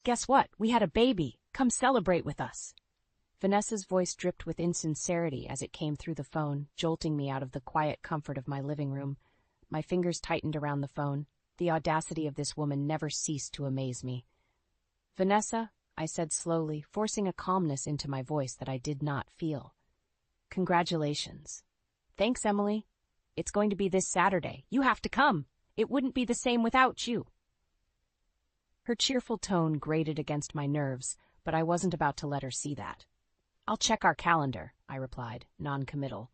Guess what? We had a baby. Come celebrate with us. Vanessa's voice dripped with insincerity as it came through the phone, jolting me out of the quiet comfort of my living room. My fingers tightened around the phone. The audacity of this woman never ceased to amaze me. Vanessa, I said slowly, forcing a calmness into my voice that I did not feel. Congratulations. Thanks, Emily. It's going to be this Saturday. You have to come. It wouldn't be the same without you. Her cheerful tone grated against my nerves, but I wasn't about to let her see that. I'll check our calendar, I replied, non-committal.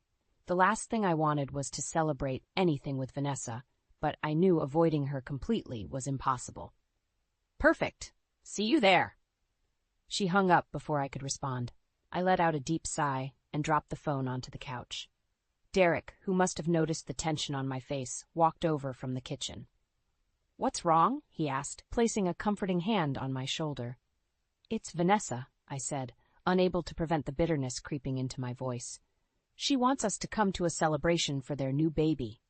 The last thing I wanted was to celebrate anything with Vanessa, but I knew avoiding her completely was impossible. Perfect. See you there. She hung up before I could respond. I let out a deep sigh and dropped the phone onto the couch. Derek, who must have noticed the tension on my face, walked over from the kitchen. What's wrong? He asked, placing a comforting hand on my shoulder. It's Vanessa, I said, unable to prevent the bitterness creeping into my voice. She wants us to come to a celebration for their new baby.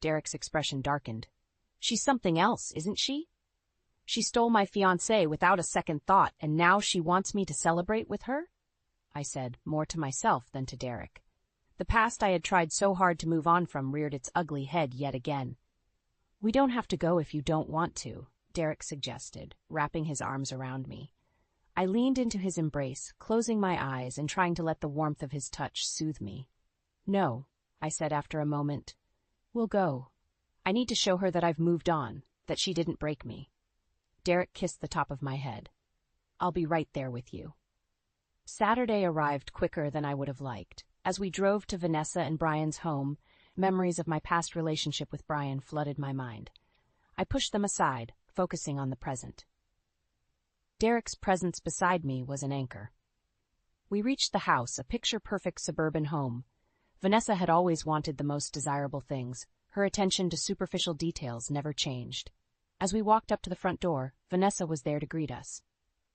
Derek's expression darkened. She's something else, isn't she? She stole my fiancé without a second thought, and now she wants me to celebrate with her? I said, more to myself than to Derek. The past I had tried so hard to move on from reared its ugly head yet again. We don't have to go if you don't want to, Derek suggested, wrapping his arms around me. I leaned into his embrace, closing my eyes and trying to let the warmth of his touch soothe me. No, I said after a moment. We'll go. I need to show her that I've moved on, that she didn't break me. Derek kissed the top of my head. I'll be right there with you. Saturday arrived quicker than I would have liked. As we drove to Vanessa and Brian's home, memories of my past relationship with Brian flooded my mind. I pushed them aside, focusing on the present. Derek's presence beside me was an anchor. We reached the house, a picture-perfect suburban home. Vanessa had always wanted the most desirable things. Her attention to superficial details never changed. As we walked up to the front door, Vanessa was there to greet us.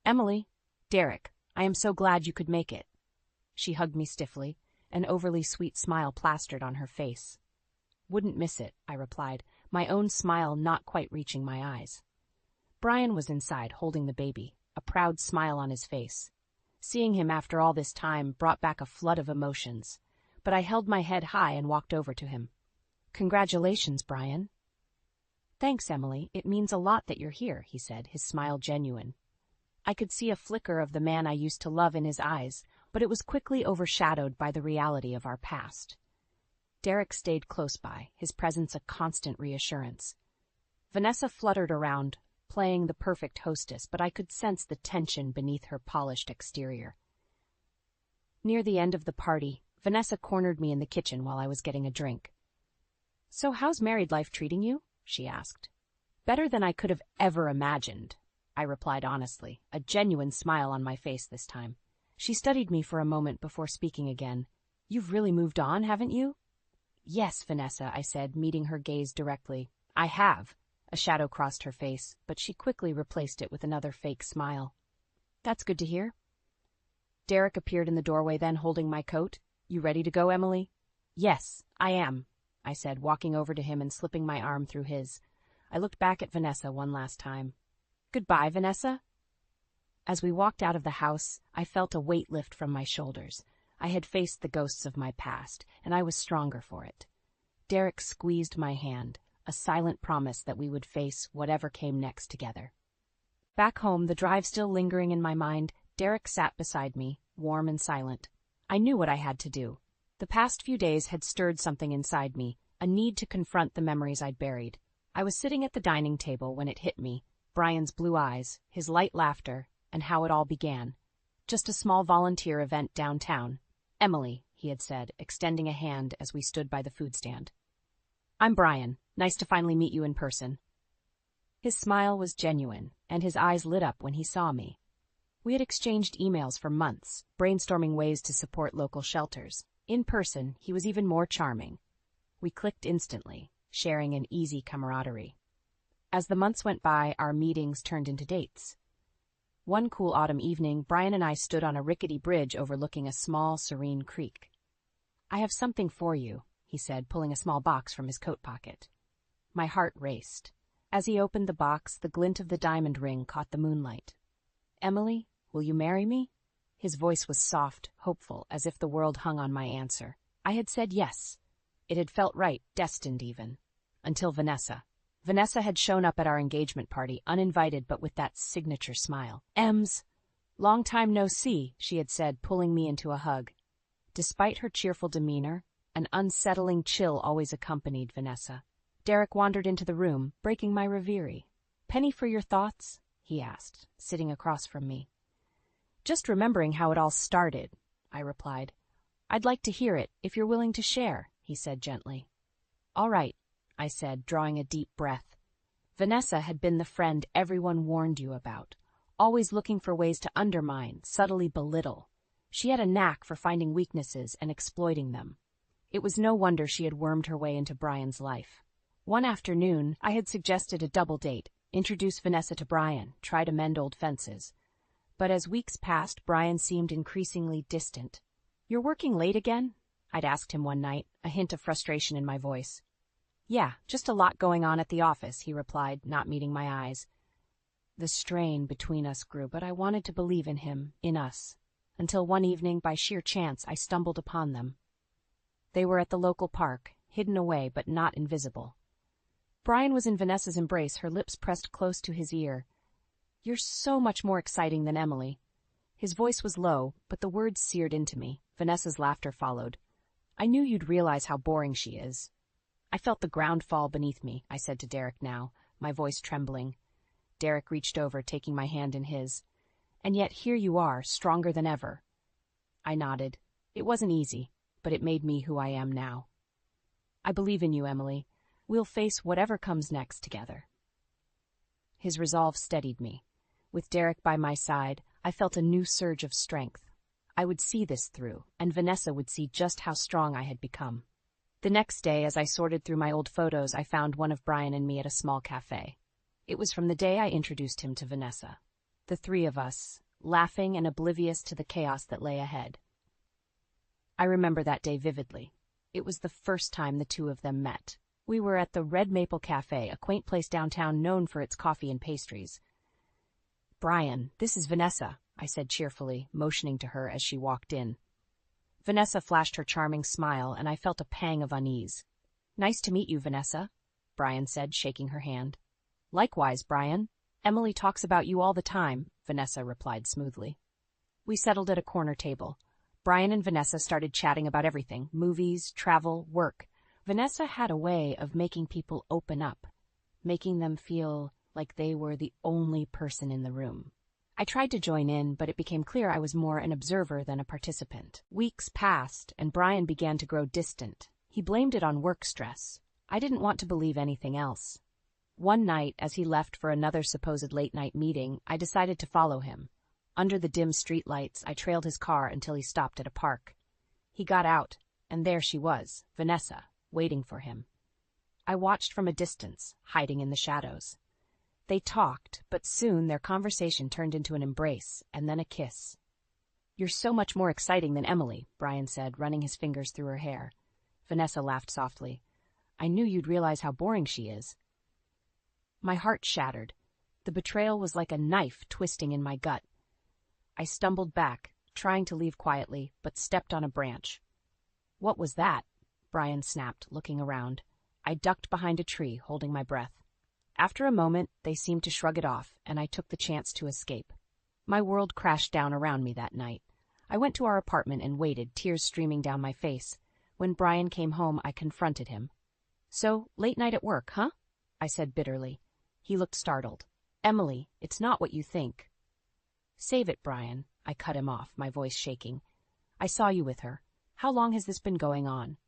Emily, Derek, I am so glad you could make it. She hugged me stiffly, an overly sweet smile plastered on her face. Wouldn't miss it, I replied, my own smile not quite reaching my eyes. Brian was inside, holding the baby, a proud smile on his face. Seeing him after all this time brought back a flood of emotions, but I held my head high and walked over to him. Congratulations, Brian. Thanks, Emily. It means a lot that you're here, he said, his smile genuine. I could see a flicker of the man I used to love in his eyes, but it was quickly overshadowed by the reality of our past. Derek stayed close by, his presence a constant reassurance. Vanessa fluttered around, playing the perfect hostess, but I could sense the tension beneath her polished exterior. Near the end of the party, Vanessa cornered me in the kitchen while I was getting a drink. So how's married life treating you? She asked. Better than I could have ever imagined, I replied honestly, a genuine smile on my face this time. She studied me for a moment before speaking again. You've really moved on, haven't you? Yes, Vanessa, I said, meeting her gaze directly. I have. A shadow crossed her face, but she quickly replaced it with another fake smile. That's good to hear. Derek appeared in the doorway then, holding my coat. You ready to go, Emily? Yes, I am, I said, walking over to him and slipping my arm through his. I looked back at Vanessa one last time. Goodbye, Vanessa. As we walked out of the house, I felt a weight lift from my shoulders. I had faced the ghosts of my past, and I was stronger for it. Derek squeezed my hand, a silent promise that we would face whatever came next together. Back home, the drive still lingering in my mind, Derek sat beside me, warm and silent. I knew what I had to do. The past few days had stirred something inside me, a need to confront the memories I'd buried. I was sitting at the dining table when it hit me, Brian's blue eyes, his light laughter, and how it all began. Just a small volunteer event downtown. Emily, he had said, extending a hand as we stood by the food stand. I'm Brian. Nice to finally meet you in person. His smile was genuine, and his eyes lit up when he saw me. We had exchanged emails for months, brainstorming ways to support local shelters. In person, he was even more charming. We clicked instantly, sharing an easy camaraderie. As the months went by, our meetings turned into dates. One cool autumn evening, Brian and I stood on a rickety bridge overlooking a small, serene creek. I have something for you, he said, pulling a small box from his coat pocket. My heart raced. As he opened the box, the glint of the diamond ring caught the moonlight. "Emily, will you marry me?" His voice was soft, hopeful, as if the world hung on my answer. I had said yes. It had felt right, destined even. Until Vanessa. Vanessa had shown up at our engagement party, uninvited but with that signature smile. "Ems, long time no see," she had said, pulling me into a hug. Despite her cheerful demeanor, an unsettling chill always accompanied Vanessa. Derek wandered into the room, breaking my reverie. "Penny for your thoughts?" he asked, sitting across from me. "Just remembering how it all started," I replied. "I'd like to hear it, if you're willing to share," he said gently. "All right," I said, drawing a deep breath. Vanessa had been the friend everyone warned you about, always looking for ways to undermine, subtly belittle. She had a knack for finding weaknesses and exploiting them. It was no wonder she had wormed her way into Brian's life. One afternoon, I had suggested a double date, introduce Vanessa to Brian, try to mend old fences. But as weeks passed, Brian seemed increasingly distant. "You're working late again?" I'd asked him one night, a hint of frustration in my voice. "Yeah, just a lot going on at the office," he replied, not meeting my eyes. The strain between us grew, but I wanted to believe in him, in us, until one evening, by sheer chance, I stumbled upon them. They were at the local park, hidden away but not invisible. Brian was in Vanessa's embrace, her lips pressed close to his ear. "You're so much more exciting than Emily." His voice was low, but the words seared into me. Vanessa's laughter followed. "I knew you'd realize how boring she is." I felt the ground fall beneath me, I said to Derek now, my voice trembling. Derek reached over, taking my hand in his. "And yet here you are, stronger than ever." I nodded. It wasn't easy, but it made me who I am now. "I believe in you, Emily. We'll face whatever comes next together." His resolve steadied me. With Derek by my side, I felt a new surge of strength. I would see this through, and Vanessa would see just how strong I had become. The next day, as I sorted through my old photos, I found one of Brian and me at a small cafe. It was from the day I introduced him to Vanessa. The three of us, laughing and oblivious to the chaos that lay ahead. I remember that day vividly. It was the first time the two of them met. We were at the Red Maple Cafe, a quaint place downtown known for its coffee and pastries. "Brian, this is Vanessa," I said cheerfully, motioning to her as she walked in. Vanessa flashed her charming smile, and I felt a pang of unease. "Nice to meet you, Vanessa," Brian said, shaking her hand. "Likewise, Brian. Emily talks about you all the time," Vanessa replied smoothly. We settled at a corner table. Brian and Vanessa started chatting about everything: movies, travel, work. Vanessa had a way of making people open up, making them feel like they were the only person in the room. I tried to join in, but it became clear I was more an observer than a participant. Weeks passed, and Brian began to grow distant. He blamed it on work stress. I didn't want to believe anything else. One night, as he left for another supposed late-night meeting, I decided to follow him. Under the dim streetlights, I trailed his car until he stopped at a park. He got out, and there she was, Vanessa, waiting for him. I watched from a distance, hiding in the shadows. They talked, but soon their conversation turned into an embrace, and then a kiss. "You're so much more exciting than Emily," Brian said, running his fingers through her hair. Vanessa laughed softly. "I knew you'd realize how boring she is." My heart shattered. The betrayal was like a knife twisting in my gut. I stumbled back, trying to leave quietly, but stepped on a branch. "What was that?" Brian snapped, looking around. I ducked behind a tree, holding my breath. After a moment, they seemed to shrug it off, and I took the chance to escape. My world crashed down around me that night. I went to our apartment and waited, tears streaming down my face. When Brian came home, I confronted him. "So, late night at work, huh?" I said bitterly. He looked startled. "Emily, it's not what you think." "Save it, Brian," I cut him off, my voice shaking. "I saw you with her. How long has this been going on?"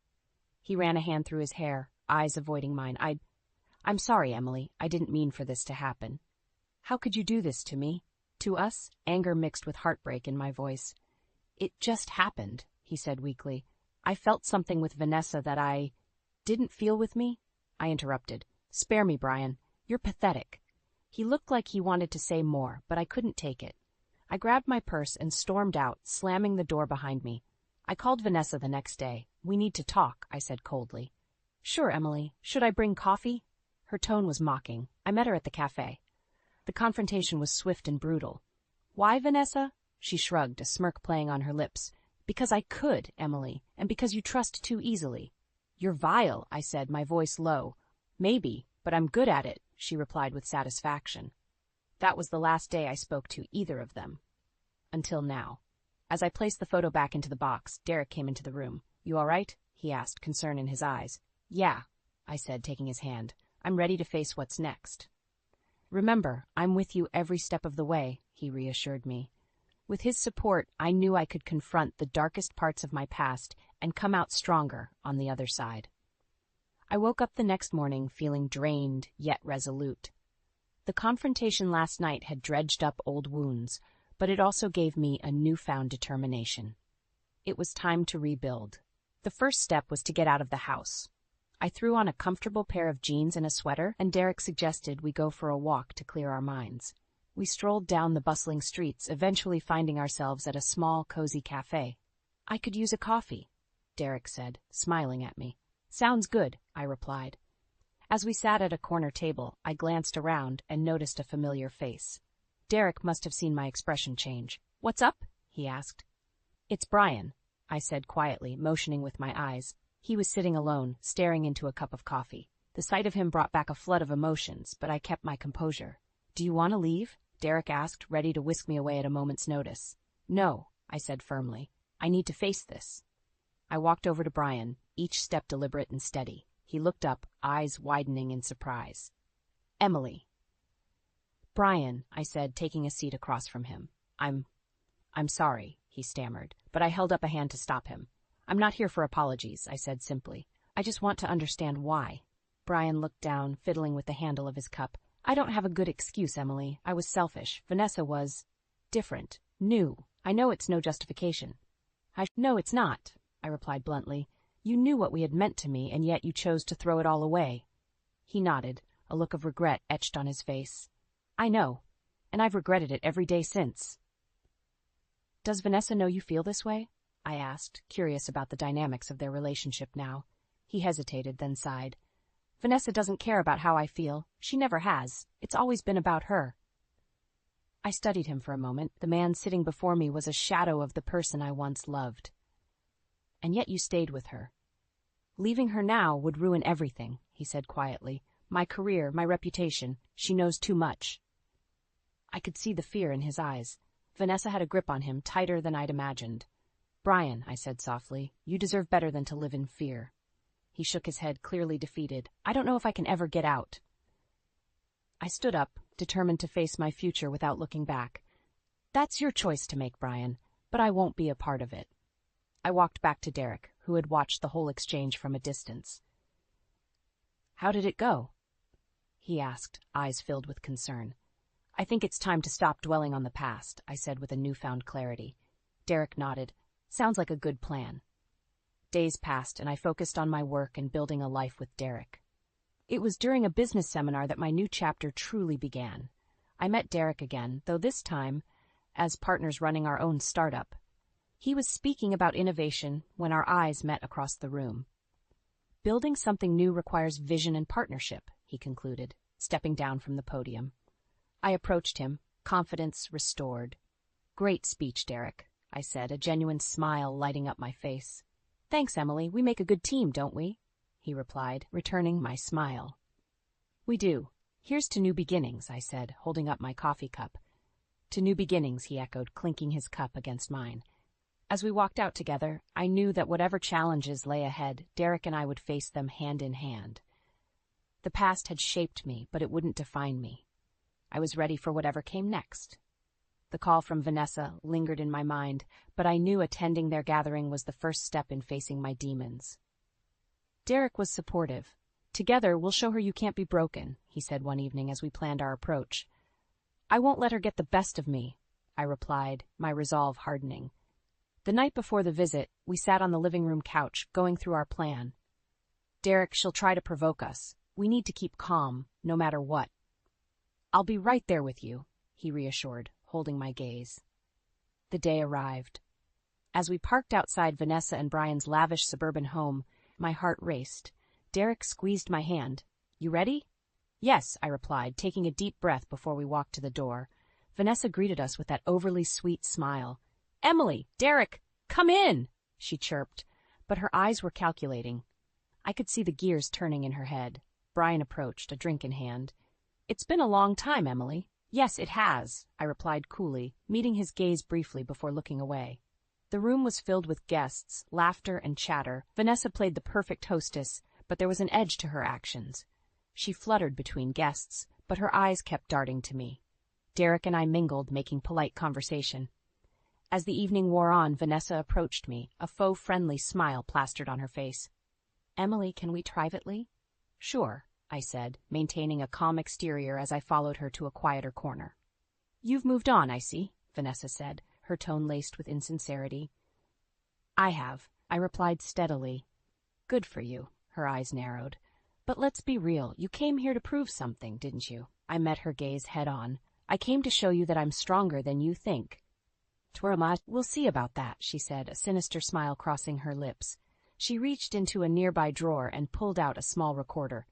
He ran a hand through his hair, eyes avoiding mine. I'm sorry, Emily. I didn't mean for this to happen." "How could you do this to me?" To us, anger mixed with heartbreak in my voice. "It just happened," he said weakly. "I felt something with Vanessa that I didn't feel with me." I interrupted. "Spare me, Brian. You're pathetic." He looked like he wanted to say more, but I couldn't take it. I grabbed my purse and stormed out, slamming the door behind me. I called Vanessa the next day. "We need to talk," I said coldly. "Sure, Emily. Should I bring coffee?" Her tone was mocking. I met her at the cafe. The confrontation was swift and brutal. Why, Vanessa? She shrugged, a smirk playing on her lips. Because I could, Emily, and because you trust too easily. You're vile, I said, my voice low. Maybe, but I'm good at it, she replied with satisfaction. That was the last day I spoke to either of them. Until now. As I placed the photo back into the box, Derek came into the room. You all right? He asked, concern in his eyes. Yeah, I said, taking his hand. I'm ready to face what's next. Remember, I'm with you every step of the way, he reassured me. With his support, I knew I could confront the darkest parts of my past and come out stronger on the other side. I woke up the next morning feeling drained yet resolute. The confrontation last night had dredged up old wounds, but it also gave me a newfound determination. It was time to rebuild. The first step was to get out of the house. I threw on a comfortable pair of jeans and a sweater, and Derek suggested we go for a walk to clear our minds. We strolled down the bustling streets, eventually finding ourselves at a small, cozy cafe. I could use a coffee, Derek said, smiling at me. Sounds good, I replied. As we sat at a corner table, I glanced around and noticed a familiar face. Derek must have seen my expression change. What's up? He asked. It's Brian, I said quietly, motioning with my eyes. He was sitting alone, staring into a cup of coffee. The sight of him brought back a flood of emotions, but I kept my composure. Do you want to leave? Derek asked, ready to whisk me away at a moment's notice. No, I said firmly. I need to face this. I walked over to Brian, each step deliberate and steady. He looked up, eyes widening in surprise. Emily. Brian, I said, taking a seat across from him. I'm sorry, he stammered, but I held up a hand to stop him. I'm not here for apologies, I said simply. I just want to understand why. Brian looked down, fiddling with the handle of his cup. I don't have a good excuse, Emily. I was selfish. Vanessa was different, new. I know it's no justification. No, it's not, I replied bluntly. You knew what we had meant to me, and yet you chose to throw it all away. He nodded, a look of regret etched on his face. I know, and I've regretted it every day since. Does Vanessa know you feel this way? I asked, curious about the dynamics of their relationship now. He hesitated, then sighed. Vanessa doesn't care about how I feel. She never has. It's always been about her. I studied him for a moment. The man sitting before me was a shadow of the person I once loved. And yet you stayed with her. Leaving her now would ruin everything, he said quietly. My career, my reputation. She knows too much. I could see the fear in his eyes. Vanessa had a grip on him, tighter than I'd imagined. Brian, I said softly, you deserve better than to live in fear. He shook his head, clearly defeated. I don't know if I can ever get out. I stood up, determined to face my future without looking back. That's your choice to make, Brian, but I won't be a part of it. I walked back to Derek, who had watched the whole exchange from a distance. How did it go? He asked, eyes filled with concern. I think it's time to stop dwelling on the past, I said with a newfound clarity. Derek nodded. Sounds like a good plan. Days passed, and I focused on my work and building a life with Derek. It was during a business seminar that my new chapter truly began. I met Derek again, though this time as partners running our own startup. He was speaking about innovation when our eyes met across the room. Building something new requires vision and partnership, he concluded, stepping down from the podium. I approached him, confidence restored. Great speech, Derek, I said, a genuine smile lighting up my face. Thanks, Emily. We make a good team, don't we? He replied, returning my smile. We do. Here's to new beginnings, I said, holding up my coffee cup. To new beginnings, he echoed, clinking his cup against mine. As we walked out together, I knew that whatever challenges lay ahead, Derek and I would face them hand in hand. The past had shaped me, but it wouldn't define me. I was ready for whatever came next. The call from Vanessa lingered in my mind, but I knew attending their gathering was the first step in facing my demons. Derek was supportive. Together, we'll show her you can't be broken, he said one evening as we planned our approach. I won't let her get the best of me, I replied, my resolve hardening. The night before the visit, we sat on the living room couch, going through our plan. Derek, she'll try to provoke us. We need to keep calm, no matter what. I'll be right there with you, he reassured, holding my gaze. The day arrived. As we parked outside Vanessa and Brian's lavish suburban home, my heart raced. Derek squeezed my hand. You ready? Yes, I replied, taking a deep breath before we walked to the door. Vanessa greeted us with that overly sweet smile. Emily, Derek, come in, she chirped, but her eyes were calculating. I could see the gears turning in her head. Brian approached, a drink in hand. It's been a long time, Emily. Yes, it has, I replied coolly, meeting his gaze briefly before looking away. The room was filled with guests, laughter, and chatter. Vanessa played the perfect hostess, but there was an edge to her actions. She fluttered between guests, but her eyes kept darting to me. Derek and I mingled, making polite conversation. As the evening wore on, Vanessa approached me, a faux friendly smile plastered on her face. Emily, can we privately? Sure, I said, maintaining a calm exterior as I followed her to a quieter corner. You've moved on, I see, Vanessa said, her tone laced with insincerity. I have, I replied steadily. Good for you, her eyes narrowed. But let's be real, you came here to prove something, didn't you? I met her gaze head on. I came to show you that I'm stronger than you think. We'll see about that, she said, a sinister smile crossing her lips. She reached into a nearby drawer and pulled out a small recorder.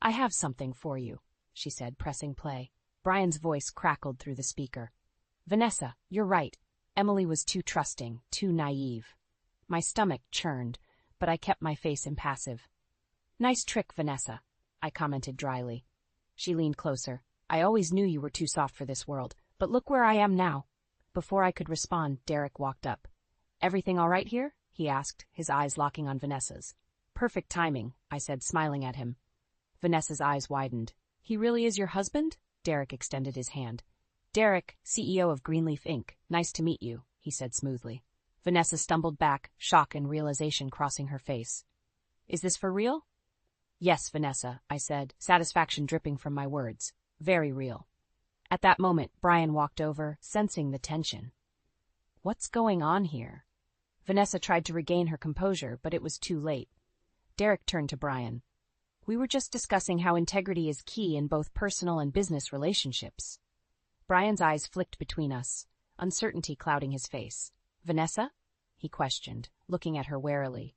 I have something for you, she said, pressing play. Brian's voice crackled through the speaker. Vanessa, you're right. Emily was too trusting, too naive. My stomach churned, but I kept my face impassive. Nice trick, Vanessa, I commented dryly. She leaned closer. I always knew you were too soft for this world, but look where I am now. Before I could respond, Derek walked up. Everything all right here? He asked, his eyes locking on Vanessa's. Perfect timing, I said, smiling at him. Vanessa's eyes widened. He really is your husband? Derek extended his hand. Derek, CEO of Greenleaf Inc. Nice to meet you, he said smoothly. Vanessa stumbled back, shock and realization crossing her face. Is this for real? Yes, Vanessa, I said, satisfaction dripping from my words. Very real. At that moment, Brian walked over, sensing the tension. What's going on here? Vanessa tried to regain her composure, but it was too late. Derek turned to Brian. We were just discussing how integrity is key in both personal and business relationships. Brian's eyes flicked between us, uncertainty clouding his face. Vanessa? He questioned, looking at her warily.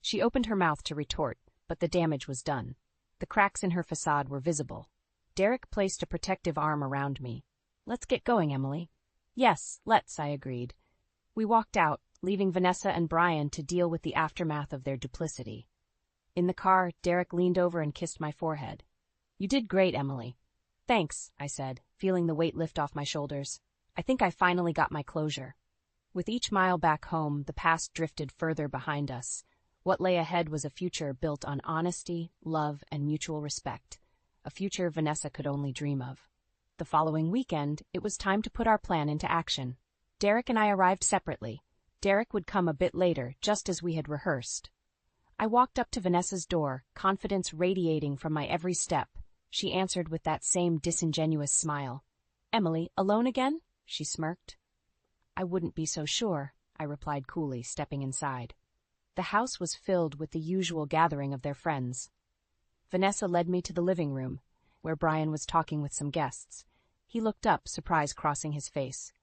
She opened her mouth to retort, but the damage was done. The cracks in her facade were visible. Derek placed a protective arm around me. Let's get going, Emily. Yes, let's, I agreed. We walked out, leaving Vanessa and Brian to deal with the aftermath of their duplicity. In the car, Derek leaned over and kissed my forehead. You did great, Emily. Thanks, I said, feeling the weight lift off my shoulders. I think I finally got my closure. With each mile back home, the past drifted further behind us. What lay ahead was a future built on honesty, love, and mutual respect. A future Vanessa could only dream of. The following weekend, it was time to put our plan into action. Derek and I arrived separately. Derek would come a bit later, just as we had rehearsed. I walked up to Vanessa's door, confidence radiating from my every step. She answered with that same disingenuous smile. Emily, alone again? She smirked. I wouldn't be so sure, I replied coolly, stepping inside. The house was filled with the usual gathering of their friends. Vanessa led me to the living room, where Brian was talking with some guests. He looked up, surprise crossing his face.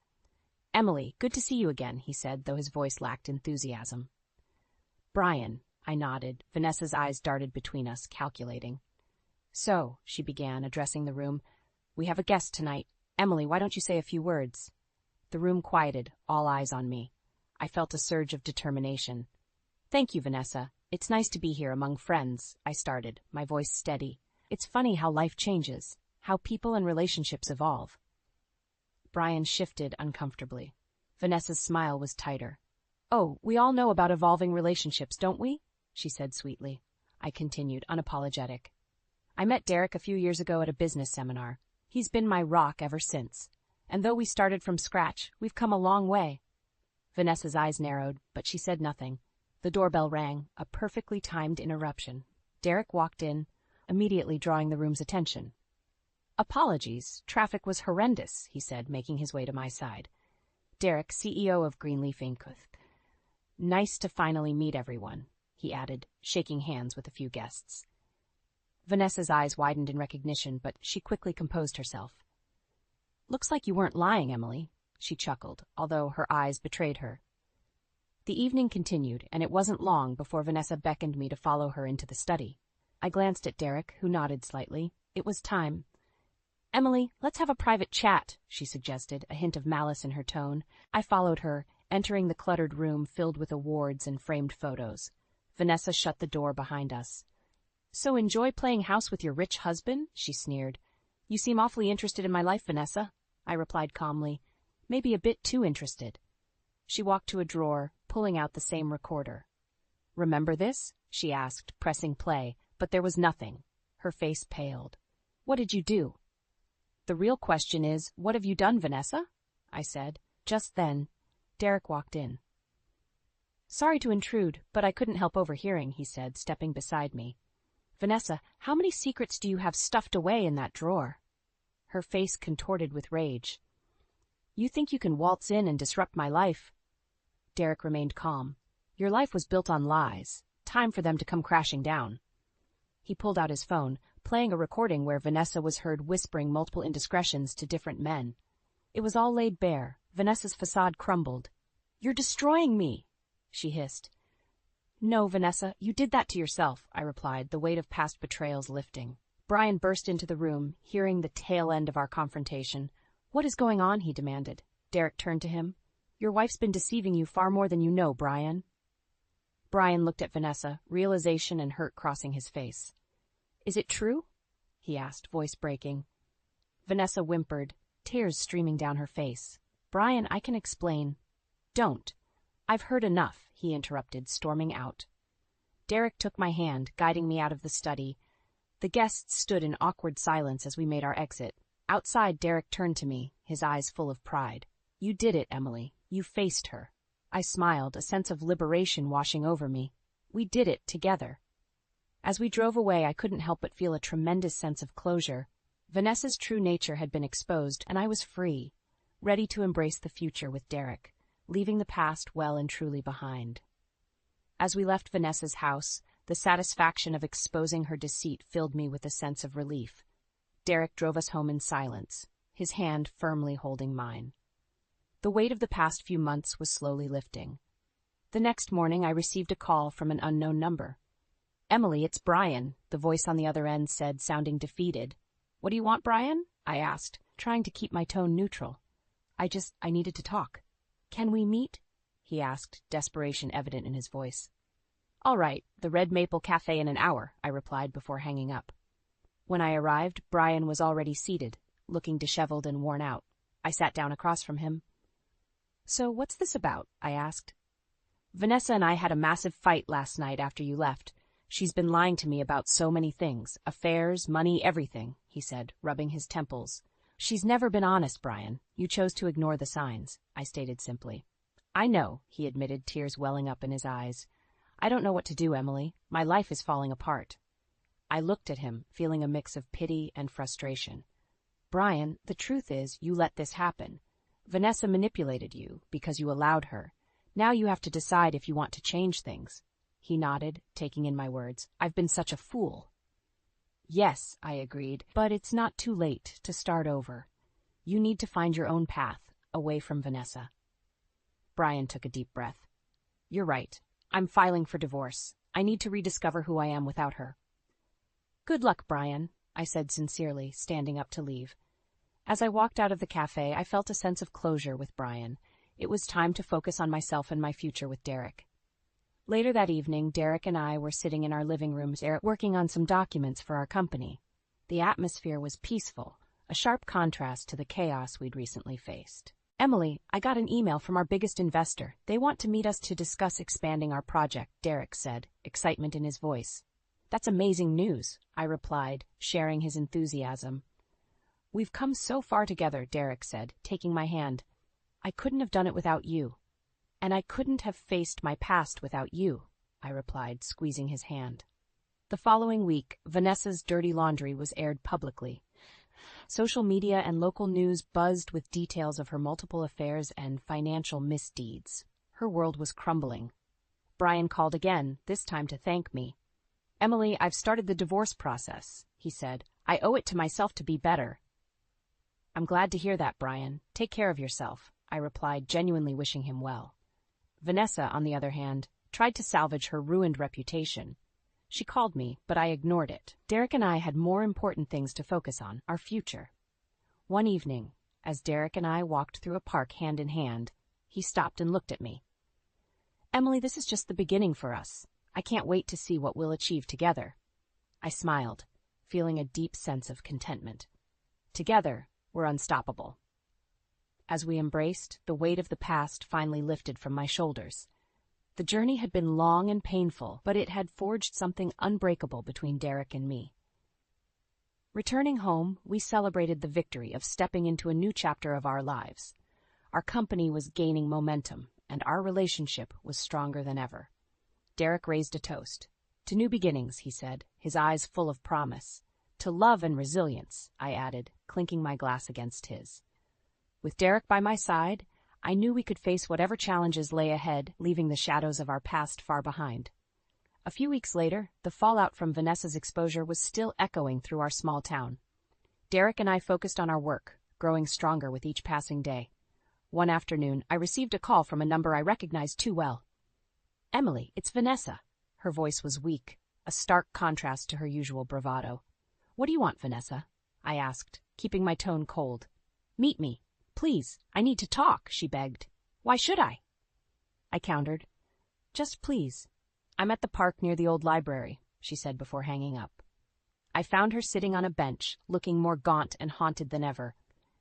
Emily, good to see you again, he said, though his voice lacked enthusiasm. Brian, I nodded. Vanessa's eyes darted between us, calculating. So, she began, addressing the room, we have a guest tonight. Emily, why don't you say a few words? The room quieted, all eyes on me. I felt a surge of determination. Thank you, Vanessa. It's nice to be here among friends, I started, my voice steady. It's funny how life changes, how people and relationships evolve. Brian shifted uncomfortably. Vanessa's smile was tighter. Oh, we all know about evolving relationships, don't we? She said sweetly. I continued, unapologetic. I met Derek a few years ago at a business seminar. He's been my rock ever since. And though we started from scratch, we've come a long way. Vanessa's eyes narrowed, but she said nothing. The doorbell rang, a perfectly timed interruption. Derek walked in, immediately drawing the room's attention. Apologies, traffic was horrendous, he said, making his way to my side. Derek, CEO of Greenleaf Inc. Nice to finally meet everyone, he added, shaking hands with a few guests. Vanessa's eyes widened in recognition, but she quickly composed herself. Looks like you weren't lying, Emily, she chuckled, although her eyes betrayed her. The evening continued, and it wasn't long before Vanessa beckoned me to follow her into the study. I glanced at Derek, who nodded slightly. It was time. "Emily, let's have a private chat," she suggested, a hint of malice in her tone. I followed her, entering the cluttered room filled with awards and framed photos. Vanessa shut the door behind us. "So enjoy playing house with your rich husband?" she sneered. "You seem awfully interested in my life, Vanessa," I replied calmly. "Maybe a bit too interested." She walked to a drawer, pulling out the same recorder. "Remember this?" she asked, pressing play, but there was nothing. Her face paled. "What did you do?" "The real question is, what have you done, Vanessa?" I said. Just then, Derek walked in. "Sorry to intrude, but I couldn't help overhearing," he said, stepping beside me. "Vanessa, how many secrets do you have stuffed away in that drawer?" Her face contorted with rage. "You think you can waltz in and disrupt my life?" Derek remained calm. "Your life was built on lies. Time for them to come crashing down." He pulled out his phone, playing a recording where Vanessa was heard whispering multiple indiscretions to different men. It was all laid bare. Vanessa's facade crumbled. "You're destroying me," she hissed. "No, Vanessa, you did that to yourself," I replied, the weight of past betrayals lifting. Brian burst into the room, hearing the tail end of our confrontation. "What is going on?" he demanded. Derek turned to him. "Your wife's been deceiving you far more than you know, Brian." Brian looked at Vanessa, realization and hurt crossing his face. "Is it true?" he asked, voice breaking. Vanessa whimpered, tears streaming down her face. "Brian, I can explain." "Don't. I've heard enough," he interrupted, storming out. Derek took my hand, guiding me out of the study. The guests stood in awkward silence as we made our exit. Outside, Derek turned to me, his eyes full of pride. "You did it, Emily. You faced her." I smiled, a sense of liberation washing over me. We did it together. As we drove away, I couldn't help but feel a tremendous sense of closure. Vanessa's true nature had been exposed, and I was free, ready to embrace the future with Derek, leaving the past well and truly behind. As we left Vanessa's house, the satisfaction of exposing her deceit filled me with a sense of relief. Derek drove us home in silence, his hand firmly holding mine. The weight of the past few months was slowly lifting. The next morning, I received a call from an unknown number. "Emily, it's Brian," the voice on the other end said, sounding defeated. "What do you want, Brian?" I asked, trying to keep my tone neutral. I needed to talk." "Can we meet?" he asked, desperation evident in his voice. "All right, the Red Maple Cafe in an hour," I replied before hanging up. When I arrived, Brian was already seated, looking disheveled and worn out. I sat down across from him. "So what's this about?" I asked. "Vanessa and I had a massive fight last night after you left. She's been lying to me about so many things, affairs, money, everything," he said, rubbing his temples. "She's never been honest, Brian. You chose to ignore the signs," I stated simply. "I know," he admitted, tears welling up in his eyes. "I don't know what to do, Emily. My life is falling apart." I looked at him, feeling a mix of pity and frustration. "Brian, the truth is, you let this happen. Vanessa manipulated you because you allowed her. Now you have to decide if you want to change things." He nodded, taking in my words. "I've been such a fool." "Yes," I agreed, "but it's not too late to start over. You need to find your own path, away from Vanessa." Brian took a deep breath. "You're right. I'm filing for divorce. I need to rediscover who I am without her." "Good luck, Brian," I said sincerely, standing up to leave. As I walked out of the cafe, I felt a sense of closure with Brian. It was time to focus on myself and my future with Derek. Later that evening, Derek and I were sitting in our living rooms working on some documents for our company. The atmosphere was peaceful, a sharp contrast to the chaos we'd recently faced. "Emily, I got an email from our biggest investor. They want to meet us to discuss expanding our project," Derek said, excitement in his voice. "That's amazing news," I replied, sharing his enthusiasm. "We've come so far together," Derek said, taking my hand. "I couldn't have done it without you." "And I couldn't have faced my past without you," I replied, squeezing his hand. The following week, Vanessa's dirty laundry was aired publicly. Social media and local news buzzed with details of her multiple affairs and financial misdeeds. Her world was crumbling. Brian called again, this time to thank me. "Emily, I've started the divorce process," he said. "I owe it to myself to be better." "I'm glad to hear that, Brian. Take care of yourself," I replied, genuinely wishing him well. Vanessa, on the other hand, tried to salvage her ruined reputation. She called me, but I ignored it. Derek and I had more important things to focus on, our future. One evening, as Derek and I walked through a park hand in hand, he stopped and looked at me. "Emily, this is just the beginning for us. I can't wait to see what we'll achieve together." I smiled, feeling a deep sense of contentment. Together, we're unstoppable. As we embraced, the weight of the past finally lifted from my shoulders. The journey had been long and painful, but it had forged something unbreakable between Derek and me. Returning home, we celebrated the victory of stepping into a new chapter of our lives. Our company was gaining momentum, and our relationship was stronger than ever. Derek raised a toast. "To new beginnings," he said, his eyes full of promise. "To love and resilience," I added, clinking my glass against his. With Derek by my side, I knew we could face whatever challenges lay ahead, leaving the shadows of our past far behind. A few weeks later, the fallout from Vanessa's exposure was still echoing through our small town. Derek and I focused on our work, growing stronger with each passing day. One afternoon, I received a call from a number I recognized too well. "Emily, it's Vanessa." Her voice was weak, a stark contrast to her usual bravado. "What do you want, Vanessa?" I asked, keeping my tone cold. "Meet me. Please, I need to talk," she begged. "Why should I?" I countered. "Just please." "I'm at the park near the old library," she said before hanging up. I found her sitting on a bench, looking more gaunt and haunted than ever.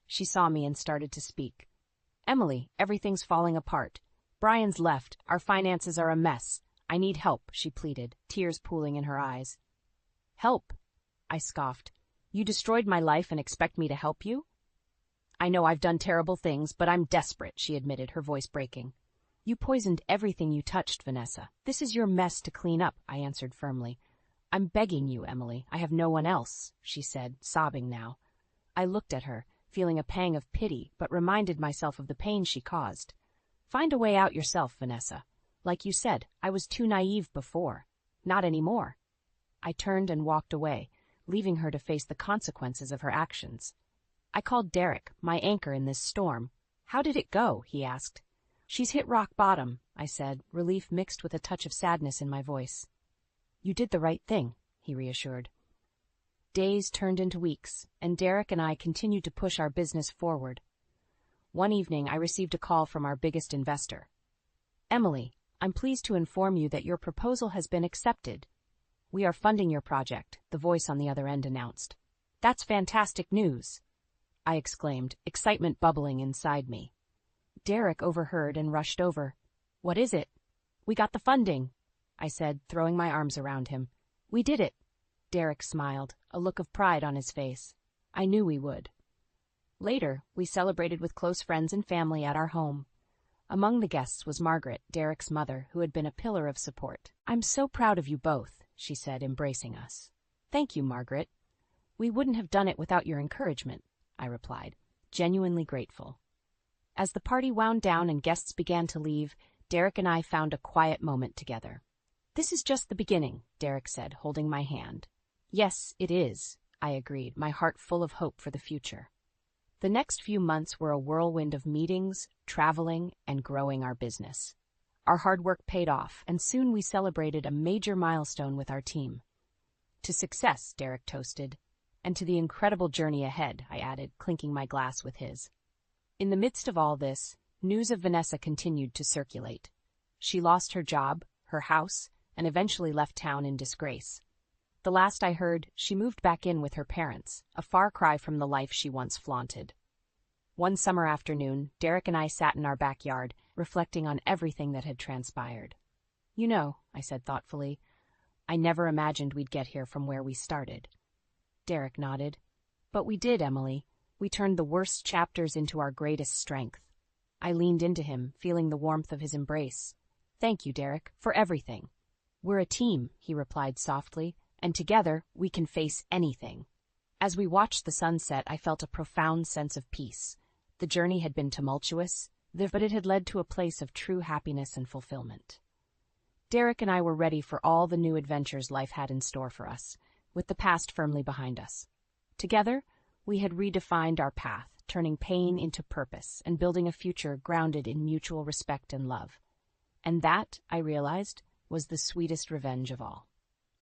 She saw me and started to speak. "Emily, everything's falling apart. Brian's left. Our finances are a mess. I need help," she pleaded, tears pooling in her eyes. "Help?" I scoffed. "You destroyed my life and expect me to help you?" "I know I've done terrible things, but I'm desperate," she admitted, her voice breaking. "You poisoned everything you touched, Vanessa. This is your mess to clean up," I answered firmly. "I'm begging you, Emily. I have no one else," she said, sobbing now. I looked at her, feeling a pang of pity, but reminded myself of the pain she caused. "Find a way out yourself, Vanessa. Like you said, I was too naive before. Not anymore." I turned and walked away, leaving her to face the consequences of her actions. I called Derek, my anchor in this storm. "How did it go?" he asked. "She's hit rock bottom," I said, relief mixed with a touch of sadness in my voice. "You did the right thing," he reassured. Days turned into weeks, and Derek and I continued to push our business forward. One evening, I received a call from our biggest investor. "Emily, I'm pleased to inform you that your proposal has been accepted. We are funding your project," the voice on the other end announced. "That's fantastic news," I exclaimed, excitement bubbling inside me. Derek overheard and rushed over. "What is it?" "We got the funding," I said, throwing my arms around him. "We did it." Derek smiled, a look of pride on his face. I knew we would. Later, we celebrated with close friends and family at our home. Among the guests was Margaret, Derek's mother, who had been a pillar of support. "I'm so proud of you both," she said, embracing us. "Thank you, Margaret. We wouldn't have done it without your encouragement," I replied, genuinely grateful. As the party wound down and guests began to leave, Derek and I found a quiet moment together. "This is just the beginning," Derek said, holding my hand. "Yes, it is," I agreed, my heart full of hope for the future. The next few months were a whirlwind of meetings, traveling, and growing our business. Our hard work paid off, and soon we celebrated a major milestone with our team. "To success," Derek toasted. "And to the incredible journey ahead," I added, clinking my glass with his. In the midst of all this, news of Vanessa continued to circulate. She lost her job, her house, and eventually left town in disgrace. The last I heard, she moved back in with her parents, a far cry from the life she once flaunted. One summer afternoon, Derek and I sat in our backyard, reflecting on everything that had transpired. "You know," I said thoughtfully, "I never imagined we'd get here from where we started." Derek nodded. "But we did, Emily. We turned the worst chapters into our greatest strength." I leaned into him, feeling the warmth of his embrace. "Thank you, Derek, for everything." "We're a team," he replied softly, "and together we can face anything." As we watched the sunset, I felt a profound sense of peace. The journey had been tumultuous, but it had led to a place of true happiness and fulfillment. Derek and I were ready for all the new adventures life had in store for us, with the past firmly behind us. Together, we had redefined our path, turning pain into purpose and building a future grounded in mutual respect and love. And that, I realized, was the sweetest revenge of all.